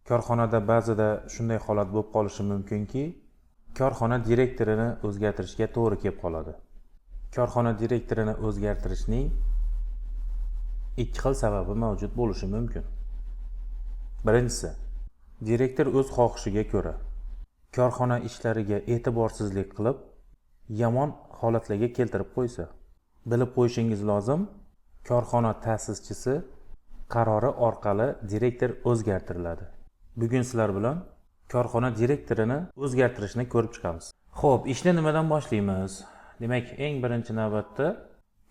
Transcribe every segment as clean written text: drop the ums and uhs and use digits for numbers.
Korxonada ba'zida shunday holat bo'lib qolishi mumkinki, korxona direktorini o'zgartirishga to'g'ri kelib qoladi. Korxona direktorini o'zgartirishning ikki xil sababi mavjud bo'lishi mumkin. Birinchisi, direktor o'z xohishiga ko'ra korxona ishlariga e'tiborsizlik qilib, yomon holatlarga keltirib qo'ysa. Bilib qo'yishingiz lozim, korxona ta'sischisi qarori orqali direktor o'zgartiriladi. Bugun sizlar bilan korxona direktorini o'zgartirishni ko'rib chiqamiz. Xo'p, ishni nimadan boshlaymiz? Demak, eng birinchi navbatda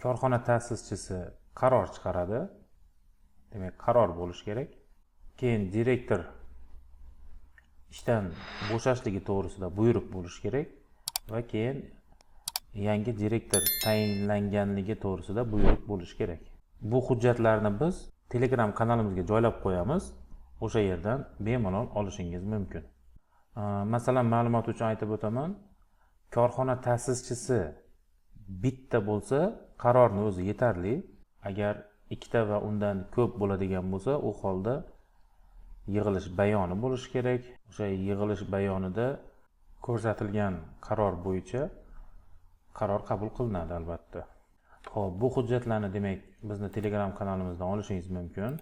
korxona ta'sischisi qaror chiqaradi. Demak, qaror bo'lishi kerak. Keyin direktor ishdan bo'shashligi to'g'risida buyruq bo'lishi kerak va keyin yangi direktor tayinlanganligi to'g'risida buyruq bo'lishi kerak. Bu hujjatlarni biz Telegram kanalimizga joylab qo'yamiz. O'sha yerdan bemalol olishingiz mumkin. Masalan, ma'lumot uchun aytib o'taman. Korxona ta'sischisi bitta bo'lsa, qarorni o'zi yetarli. Agar ikkita va undan ko'p bo'ladigan bo'lsa, u holda yig'ilish bayoni bo'lishi kerak. O'sha yig'ilish bayonida ko'rsatilgan qaror bo'yicha qaror qabul qilinadi albatta. Xo'p, bu hujjatlarni demak bizni Telegram kanalimizdan olishingiz mumkin.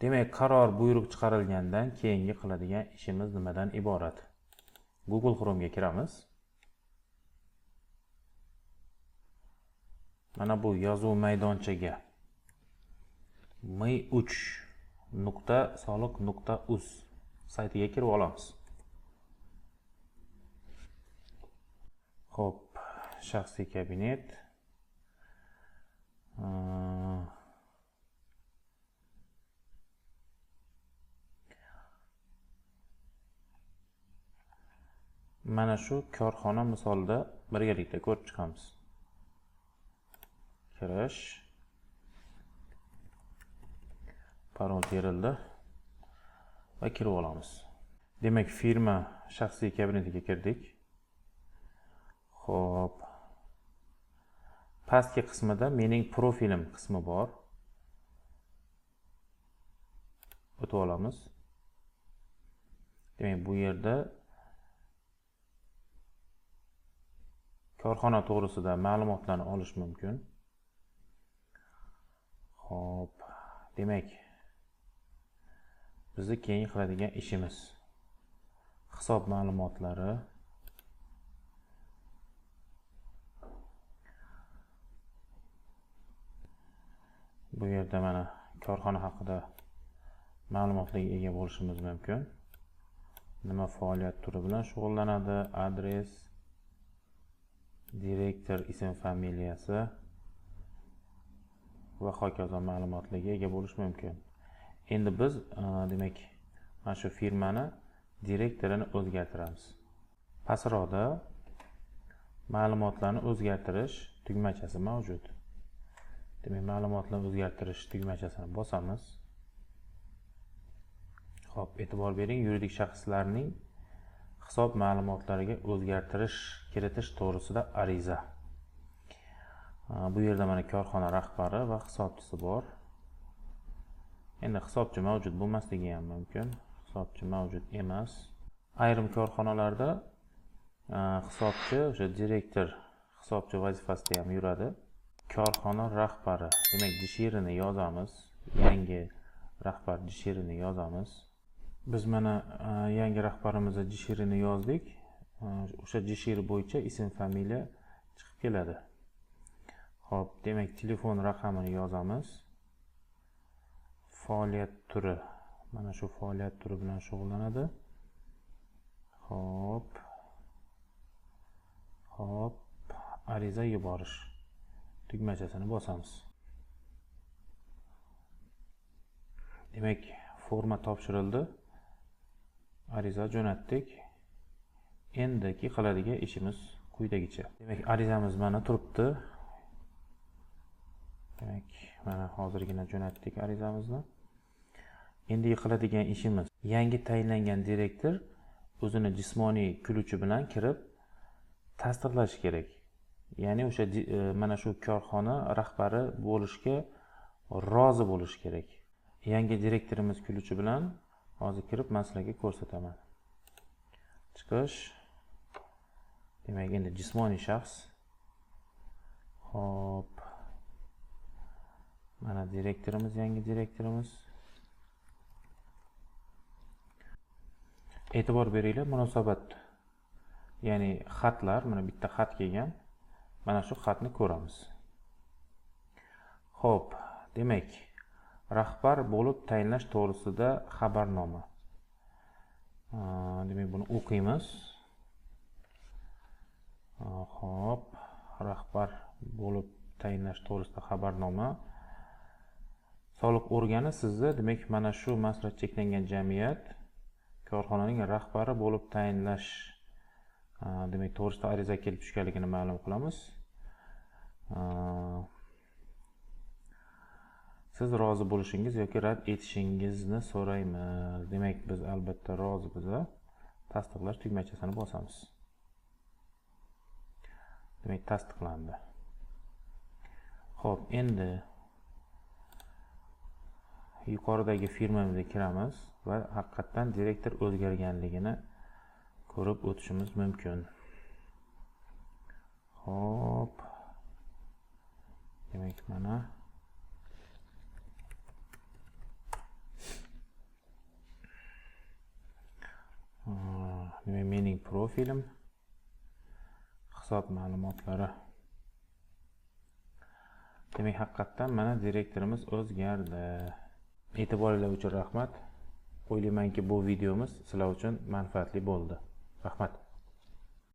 Demak, qaror buyruq chiqarilgandan keyingi qiladigan ishimiz nimadan iborat? Google Chrome'ga kiramiz. Mana bu yozuv maydonchaga mi3.soliq.uz saytiga kirib olamiz. Xo'p, shaxsiy kabinet. Mana shu korxona misolida birgalikda ko'rib chiqamiz. Kirish. Parol terildi va kirib olamiz. Demak, firma shaxsiy kabinetiga kirdik. Xo'p. Pastki qismida mening profilim qismi bor. O'tib olamiz. Demak, bu yerda korxona to'g'risida ma'lumotlarni olish mumkin. Xo'p, demak, bizni keyin qiladigan ishimiz hisob ma'lumotlari. Bu yerda mana korxona haqida ma'lumotlarga ega bo'lishimiz mumkin. Nima faoliyat turi bilan shug'ullanadi, adres, direktor ism familiyasi va hokazo ma'lumotlarga ega bo'lish mumkin. Endi biz demak mana shu firmani direktorini o'zgartiramiz. Pastroqda ma'lumotlarni o'zgartirish tugmachasi mavjud. Demak, ma'lumotlarni o'zgartirish tugmachasini bosamiz. Xo'p, e'tibor bering, yuridik shaxslarning hisob ma'lumotlariga o'zgartirish kiritish to'g'risida ariza. Bu yerda mana korxona rahbari va hisobchisi bor. Endi hisobchi mavjud bo'lmasligi ham mumkin. Hisobchi mavjud emas. Ayrim korxonalarda hisobchi o'sha direktor hisobchi vazifasida ham yuradi. Korxona rahbari, demak, dishirini yozamiz. Yangi rahbar dishirini yozamiz. Biz mana yangi rahbarimizga dishirini yozdik. O'sha dishir bo'yicha ism familiya chiqib keladi. Xo'p, demak, telefon raqamini yozamiz. Faoliyat turi, mana shu faoliyat turi bilan shug'ullanadi. Xo'p, ariza yuborish tugmachasini bosamiz. Demak, forma topshirildi. Ariza jo'natdik. Endiki qiladigan ishimiz quyidagicha. Demak, arizamiz mana turibdi. Demak, mana hozirgina jo'natdik arizamizni. Endi qiladigan ishimiz yangi tayinlangan direktor o'zini jismoniy kuluvchi bilan kirib tasdiqlashi kerak. Ya'ni o'sha mana shu korxona rahbari bo'lishga rozi bo'lishi kerak. Yangi direktorimiz kuluvchi bilan Hozir kirib men sizlarga ko'rsataman. Chiqish. Demak, endi jismoniy shaxs. Xo'p. Mana direktorimiz, yangi direktorimiz. E'tibor beringlar, munosabat. Ya'ni xatlar, mana bitta xat kelgan. Mana shu xatni ko'ramiz. Xo'p, demak, rahbar bo'lib tayinlash to'g'risida xabarnoma. Demak, buni o'qiymiz. Xo'p, rahbar bo'lib tayinlash to'g'risida xabarnoma. Soliq organi sizni, demak, mana shu maslahat cheklangan jamiyat korxonaning rahbari bo'lib tayinlash, demak, to'g'risida ariza kelib tushganligini ma'lum qilamiz. Siz rozi bo'lishingiz yoki rad etishingizni so'raymiz. Demak, biz albatta rozimiz. Tasdiqlash tugmachasini bosamiz. Demak, tasdiqlandi. Xo'p, endi yuqoridagi firmamizga kiramiz va haqiqatan direktor o'zgarganligini ko'rib o'tishimiz mumkin. Xo'p. Demak, mana demak, mening profilim, hisob ma'lumotlari. Demak, haqiqatan mana direktorimiz o'zgardi. E'tiboringlar uchun rahmat. O'ylaymanki, bu videomiz sizlar uchun manfaatli bo'ldi. Rahmat.